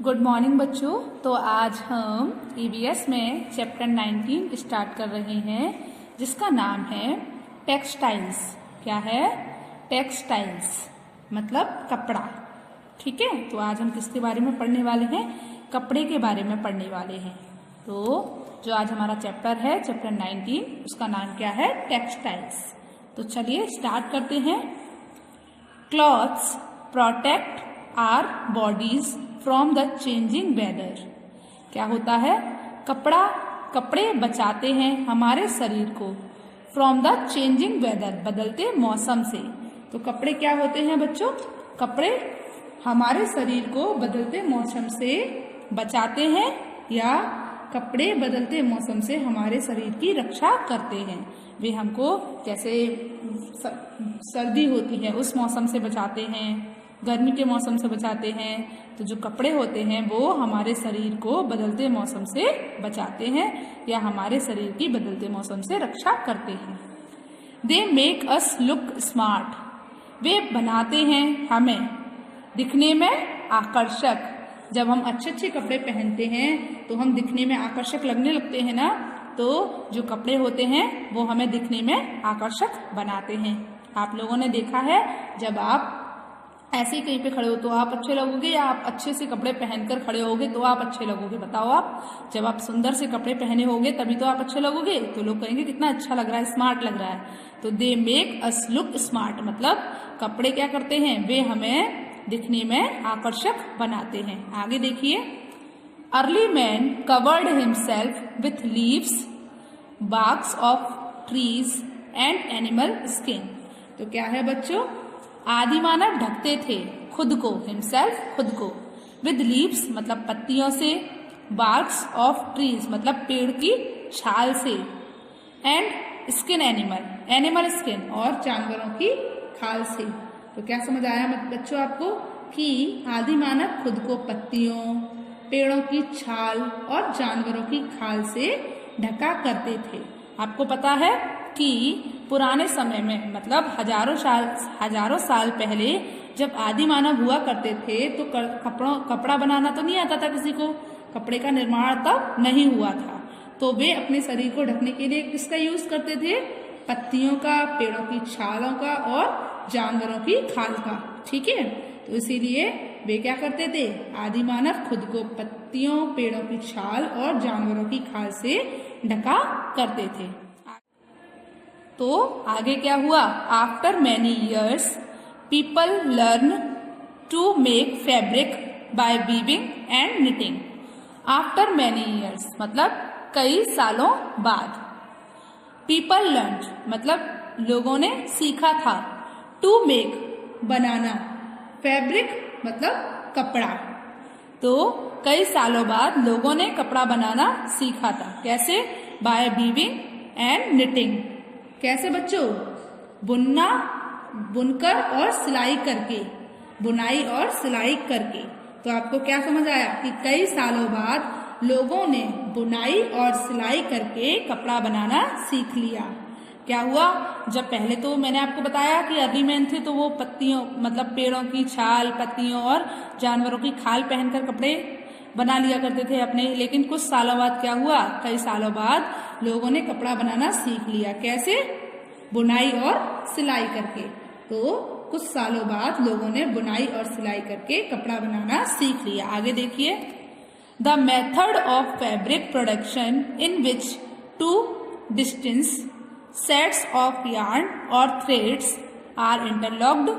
Good morning बच्चों। तो आज हम ईवीएस में चैप्टर 19 स्टार्ट कर रहे हैं जिसका नाम है टेक्सटाइल्स। क्या है? टेक्सटाइल्स मतलब कपड़ा। ठीक है, तो आज हम किसके बारे में पढ़ने वाले हैं? कपड़े के बारे में पढ़ने वाले हैं। तो जो आज हमारा चैप्टर है चैप्टर 19 उसका नाम क्या है? टेक्सटाइल्स। तो चलिए स्टार्ट करते हैं। Clothes protect our bodies from the changing weather. क्या होता है? कपड़े बचाते हैं हमारे शरीर को फ्रॉम द चेंजिंग वेदर, बदलते मौसम से। तो कपड़े क्या होते हैं बच्चों? कपड़े हमारे शरीर को बदलते मौसम से बचाते हैं या कपड़े बदलते मौसम से हमारे शरीर की रक्षा करते हैं। वे हमको जैसे सर्दी होती है उस मौसम से बचाते हैं, गर्मी के मौसम से बचाते हैं। तो जो कपड़े होते हैं वो हमारे शरीर को बदलते मौसम से बचाते हैं या हमारे शरीर की बदलते मौसम से रक्षा करते हैं। They make us look smart. वे बनाते हैं हमें दिखने में आकर्षक। जब हम अच्छे कपड़े पहनते हैं तो हम दिखने में आकर्षक लगने लगते हैं ना। तो जो कपड़े होते हैं वो हमें दिखने में आकर्षक बनाते हैं। आप लोगों ने देखा है जब आप ऐसे ही कहीं पे खड़े हो तो आप अच्छे लगोगे या आप अच्छे से कपड़े पहनकर खड़े होगे तो आप अच्छे लगोगे? बताओ आप। जब आप सुंदर से कपड़े पहने होगे तभी तो आप अच्छे लगोगे। तो लोग कहेंगे कितना अच्छा लग रहा है, स्मार्ट लग रहा है। तो दे मेक अस लुक स्मार्ट मतलब कपड़े क्या करते हैं? वे हमें दिखने में आकर्षक बनाते हैं। आगे देखिए। Early man covered himself with leaves, barks of trees and animal skin. तो क्या है बच्चों? आदि मानव ढकते थे खुद को, हिमसेल्फ खुद को, विद लीव्स मतलब पत्तियों से, बार्क्स ऑफ ट्रीज मतलब पेड़ की छाल से, एंड स्किन एनिमल स्किन और जानवरों की खाल से। तो क्या समझ आया बच्चों आपको कि आदि मानव खुद को पत्तियों, पेड़ों की छाल और जानवरों की खाल से ढका करते थे। आपको पता है कि पुराने समय में मतलब हजारों साल पहले जब आदि मानव हुआ करते थे तो कपड़ा बनाना तो नहीं आता था किसी को, कपड़े का निर्माण तब नहीं हुआ था। तो वे अपने शरीर को ढकने के लिए किसका यूज करते थे? पत्तियों का, पेड़ों की छालों का और जानवरों की खाल का। ठीक है, तो इसीलिए वे क्या करते थे? आदि मानव खुद को पत्तियों, पेड़ों की छाल और जानवरों की खाल से ढका करते थे। तो आगे क्या हुआ? After many years people learn to make fabric by weaving and knitting. After many years मतलब कई सालों बाद। पीपल लर्न मतलब लोगों ने सीखा था, टू मेक बनाना, फैब्रिक मतलब कपड़ा। तो कई सालों बाद लोगों ने कपड़ा बनाना सीखा था। कैसे? By weaving and knitting. कैसे बच्चों? बुनकर और सिलाई करके, बुनाई और सिलाई करके। तो आपको क्या समझ आया कि कई सालों बाद लोगों ने बुनाई और सिलाई करके कपड़ा बनाना सीख लिया। क्या हुआ? जब पहले तो मैंने आपको बताया कि अर्ली मैन थे तो वो पत्तियों मतलब पेड़ों की छाल, पत्तियों और जानवरों की खाल पहनकर कपड़े बना लिया करते थे अपने। लेकिन कुछ सालों बाद क्या हुआ? कई सालों बाद लोगों ने कपड़ा बनाना सीख लिया। कैसे? बुनाई और सिलाई करके। तो कुछ सालों बाद लोगों ने बुनाई और सिलाई करके कपड़ा बनाना सीख लिया। आगे देखिए। The method of fabric production in which two distance sets of yarn और threads are interlocked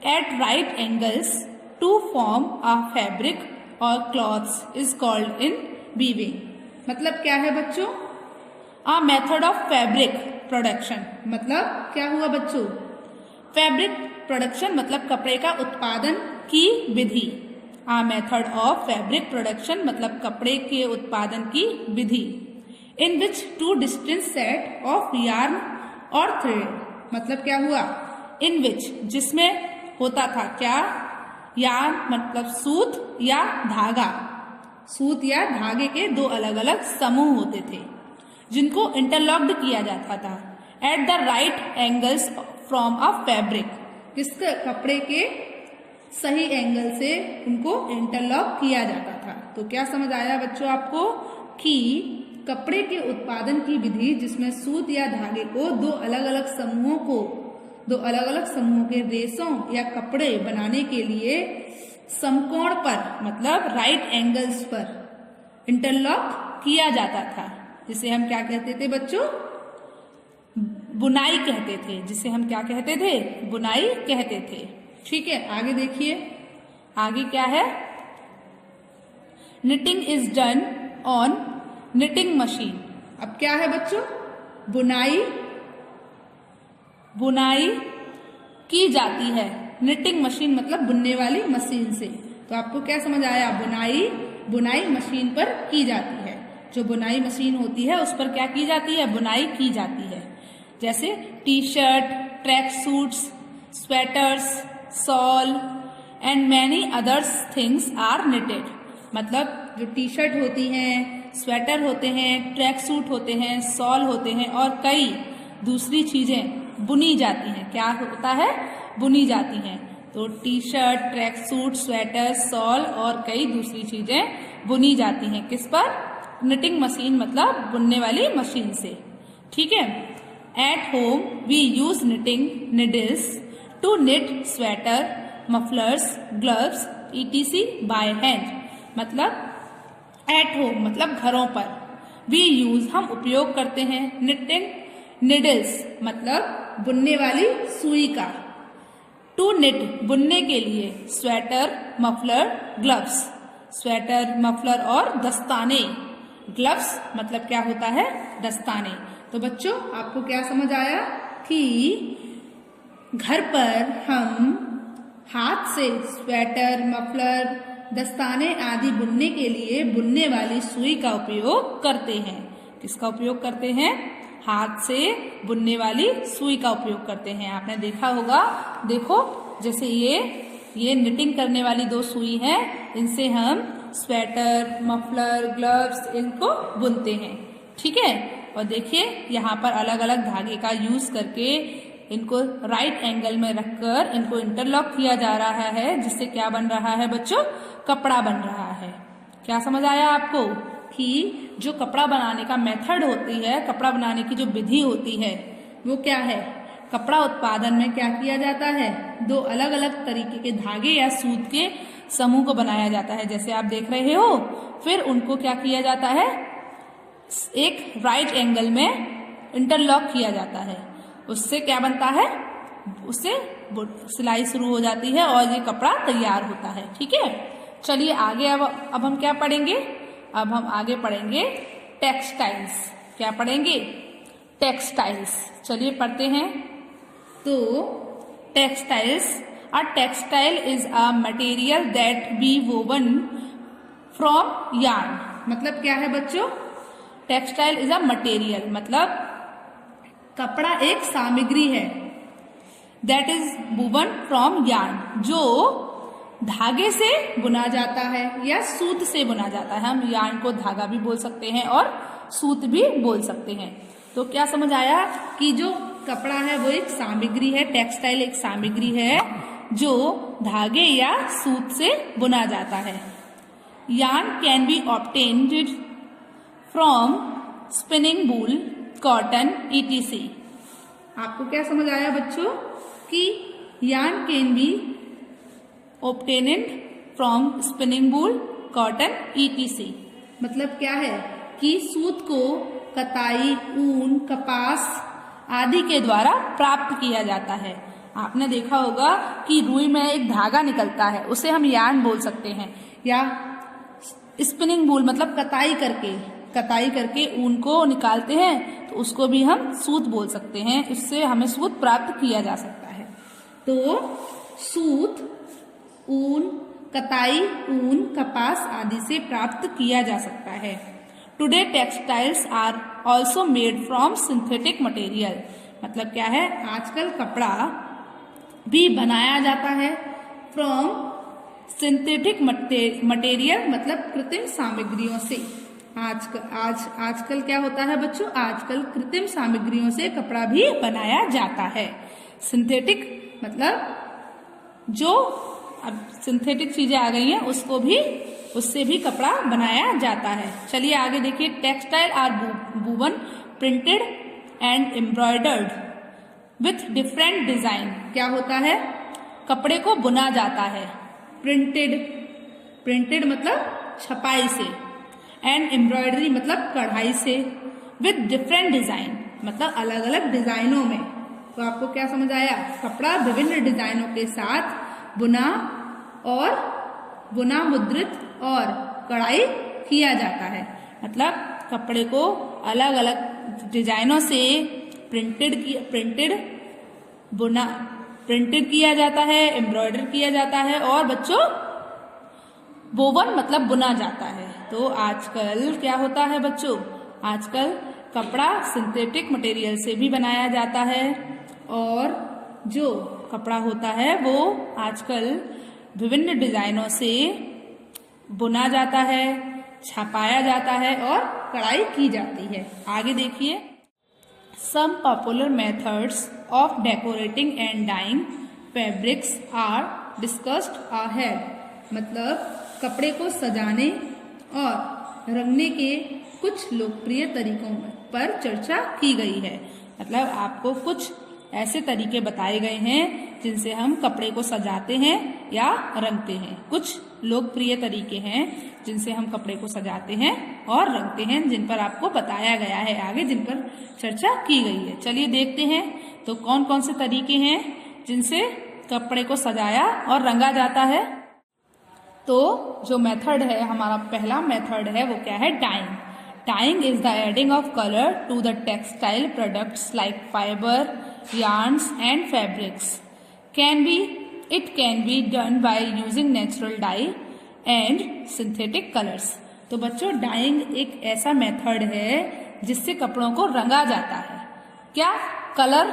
at right angles to form a fabric और clothes is called in weaving. मतलब क्या है बच्चों? A method of fabric production मतलब क्या हुआ बच्चों? फैब्रिक प्रोडक्शन मतलब कपड़े का उत्पादन की विधि। A method of fabric production मतलब कपड़े के उत्पादन की विधि। In which two distant set of yarn और थ्रेड मतलब क्या हुआ? इन विच जिसमें होता था क्या? यार्न मतलब सूत या धागा। सूत या धागे के दो अलग अलग समूह होते थे जिनको इंटरलॉक्ड किया जाता था at the right angles from a fabric. किसके? कपड़े के सही एंगल से उनको इंटरलॉक किया जाता था। तो क्या समझ आया बच्चों आपको कि कपड़े के उत्पादन की विधि जिसमें सूत या धागे को दो अलग अलग समूहों के रेशों या कपड़े बनाने के लिए समकोण पर मतलब राइट एंगल्स पर इंटरलॉक किया जाता था, जिसे हम क्या कहते थे बच्चों? बुनाई कहते थे। जिसे हम क्या कहते थे? बुनाई कहते थे। ठीक है, आगे देखिए, आगे क्या है? Knitting is done on knitting machine. अब क्या है बच्चों? बुनाई की जाती है निटिंग मशीन मतलब बुनने वाली मशीन से। तो आपको क्या समझ आया? बुनाई मशीन पर की जाती है। जो बुनाई मशीन होती है उस पर क्या की जाती है? बुनाई की जाती है। जैसे T shirt, track suits, sweaters, shawl and many others things are knitted. मतलब जो टी शर्ट होती हैं, स्वेटर होते हैं, ट्रैक सूट होते हैं, सॉल होते हैं और कई दूसरी चीजें बुनी जाती हैं। क्या होता है? बुनी जाती हैं। तो T shirt, track suit, sweater, shawl और कई दूसरी चीजें बुनी जाती हैं। किस पर? निटिंग मशीन मतलब बुनने वाली मशीन से। ठीक है। At home we use knitting needles to knit sweater, mufflers, gloves etc by hand. मतलब एट होम मतलब घरों पर, वी यूज हम उपयोग करते हैं, निटिंग निडल्स मतलब बुनने वाली सुई का, टू निट बुनने के लिए, sweater, muffler, gloves, sweater, muffler और दस्ताने। ग्लव्स मतलब क्या होता है? दस्ताने। तो बच्चों आपको क्या समझ आया कि घर पर हम हाथ से स्वेटर, मफलर, दस्ताने आदि बुनने के लिए बुनने वाली सुई का उपयोग करते हैं। किसका उपयोग करते हैं? हाथ से बुनने वाली सुई का उपयोग करते हैं। आपने देखा होगा, देखो जैसे ये निटिंग करने वाली दो सुई हैं, इनसे हम स्वेटर, मफलर, ग्लव्स इनको बुनते हैं। ठीक है। और देखिए यहाँ पर अलग अलग धागे का यूज करके इनको राइट एंगल में रखकर इनको इंटरलॉक किया जा रहा है, जिससे क्या बन रहा है बच्चों? कपड़ा बन रहा है। क्या समझ आया आपको कि जो कपड़ा बनाने का मेथड होती है, कपड़ा बनाने की जो विधि होती है वो क्या है? कपड़ा उत्पादन में क्या किया जाता है? दो अलग अलग तरीके के धागे या सूत के समूह को बनाया जाता है, जैसे आप देख रहे हो। फिर उनको क्या किया जाता है? एक राइट एंगल में इंटरलॉक किया जाता है। उससे क्या बनता है? उससे सिलाई शुरू हो जाती है और ये कपड़ा तैयार होता है। ठीक है। चलिए आगे अब हम क्या पढ़ेंगे? अब हम आगे पढ़ेंगे टेक्सटाइल्स। क्या पढ़ेंगे? टेक्सटाइल्स। चलिए पढ़ते हैं। तो textiles, a textile is a material that be woven from yarn. मतलब क्या है बच्चों? टेक्सटाइल इज अ मटेरियल मतलब कपड़ा एक सामग्री है, that is woven from yarn जो धागे से बुना जाता है या सूत से बुना जाता है। हम यार्न को धागा भी बोल सकते हैं और सूत भी बोल सकते हैं। तो क्या समझ आया कि जो कपड़ा है वो एक सामग्री है, टेक्सटाइल एक सामग्री है जो धागे या सूत से बुना जाता है। Yarn can be obtained from spinning wool, cotton etc। आपको क्या समझ आया बच्चों कि yarn can be obtained from spinning wool, cotton etc। मतलब क्या है कि सूत को कताई, ऊन, कपास आदि के द्वारा प्राप्त किया जाता है। आपने देखा होगा कि रुई में एक धागा निकलता है, उसे हम यार्न बोल सकते हैं। या स्पिनिंग वूल मतलब कताई करके ऊन को निकालते हैं, तो उसको भी हम सूत बोल सकते हैं। इससे हमें सूत प्राप्त किया जा सकता है। तो सूत ऊन, कताई, ऊन, कपास आदि से प्राप्त किया जा सकता है। Today textiles are also made from synthetic material. मतलब क्या है? आजकल कपड़ा भी बनाया जाता है फ्रॉम सिंथेटिक मटेरियल मतलब कृत्रिम सामग्रियों से। आजकल क्या होता है बच्चों? आजकल कृत्रिम सामग्रियों से कपड़ा भी बनाया जाता है। सिंथेटिक मतलब जो अब सिंथेटिक चीजें आ गई हैं, उससे भी कपड़ा बनाया जाता है। चलिए आगे देखिए, textile are woven printed and embroidered with different design. क्या होता है? कपड़े को बुना जाता है, प्रिंटेड मतलब छपाई से, एंड एम्ब्रॉयडरी मतलब कढ़ाई से, विथ डिफरेंट डिजाइन मतलब अलग अलग डिजाइनों में। तो आपको क्या समझ आया? कपड़ा विभिन्न डिजाइनों के साथ बुना मुद्रित और कढ़ाई किया जाता है। मतलब कपड़े को अलग अलग डिजाइनों से प्रिंटेड किया जाता है, एम्ब्रॉयडर किया जाता है, और बच्चों वोवन मतलब बुना जाता है। तो आजकल क्या होता है बच्चों? आजकल कपड़ा सिंथेटिक मटेरियल से भी बनाया जाता है, और जो कपड़ा होता है वो आजकल विभिन्न डिजाइनों से बुना जाता है, छपाया जाता है और कढ़ाई की जाती है। आगे देखिए, some popular methods of decorating and dyeing fabrics are discussed ahead. मतलब कपड़े को सजाने और रंगने के कुछ लोकप्रिय तरीकों पर चर्चा की गई है। मतलब आपको कुछ ऐसे तरीके बताए गए हैं जिनसे हम कपड़े को सजाते हैं या रंगते हैं। कुछ लोकप्रिय तरीके हैं जिनसे हम कपड़े को सजाते हैं और रंगते हैं, जिन पर आपको बताया गया है आगे, जिन पर चर्चा की गई है। चलिए देखते हैं तो कौन कौन से तरीके हैं जिनसे कपड़े को सजाया और रंगा जाता है। तो जो मेथड है, हमारा पहला मेथड है वो क्या है? Dyeing. Dyeing is the adding of colour to the textile products like fibre, yarns and fabrics. It can be done by using natural dye and synthetic colors. तो बच्चों, डाइंग एक ऐसा मेथड है जिससे कपड़ों को रंगा जाता है। क्या? कलर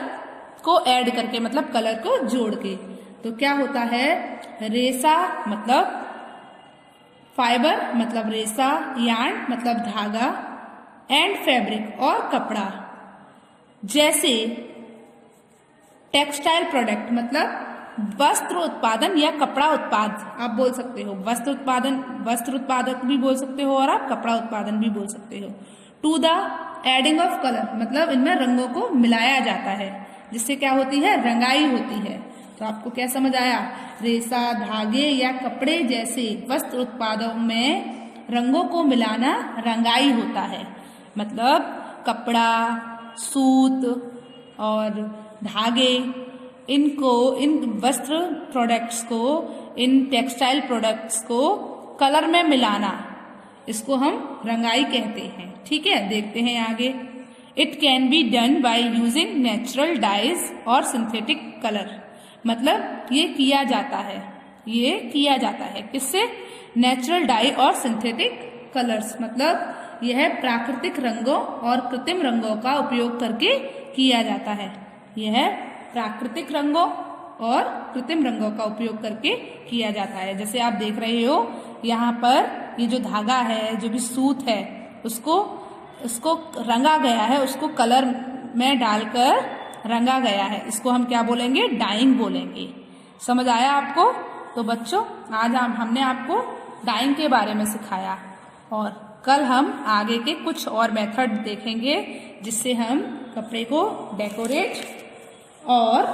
को ऐड करके, मतलब कलर को जोड़ के। तो क्या होता है? रेशा मतलब फाइबर मतलब रेशा, यार्न मतलब धागा, एंड फैब्रिक और कपड़ा। जैसे टेक्सटाइल प्रोडक्ट मतलब वस्त्र उत्पादन या कपड़ा उत्पाद आप बोल सकते हो। वस्त्र उत्पादक भी बोल सकते हो और आप कपड़ा उत्पादन भी बोल सकते हो। To the adding of colour मतलब इनमें रंगों को मिलाया जाता है, जिससे क्या होती है? रंगाई होती है। तो आपको क्या समझ आया? रेशा, धागे या कपड़े जैसे वस्त्र उत्पादों में रंगों को मिलाना रंगाई होता है। मतलब कपड़ा, सूत और धागे, इन वस्त्र प्रोडक्ट्स को, इन टेक्सटाइल प्रोडक्ट्स को कलर में मिलाना, इसको हम रंगाई कहते हैं। ठीक है, देखते हैं आगे। It can be done by using natural dyes और सिंथेटिक कलर। मतलब ये किया जाता है किससे? नेचुरल डाई और सिंथेटिक कलर्स। मतलब यह प्राकृतिक रंगों और कृत्रिम रंगों का उपयोग करके किया जाता है। यह प्राकृतिक रंगों और कृत्रिम रंगों का उपयोग करके किया जाता है। जैसे आप देख रहे हो यहाँ पर, ये जो धागा है, जो भी सूत है, उसको रंगा गया है, उसको कलर में डालकर रंगा गया है। इसको हम क्या बोलेंगे? डाइंग बोलेंगे। समझ आया आपको? तो बच्चों, आज हमने आपको डाइंग के बारे में सिखाया, और कल हम आगे के कुछ और मेथड देखेंगे जिससे हम कपड़े को डेकोरेट और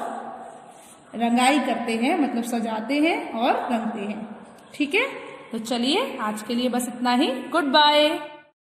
रंगाई करते हैं, मतलब सजाते हैं और रंगते हैं। ठीक है, तो चलिए आज के लिए बस इतना ही। Good bye.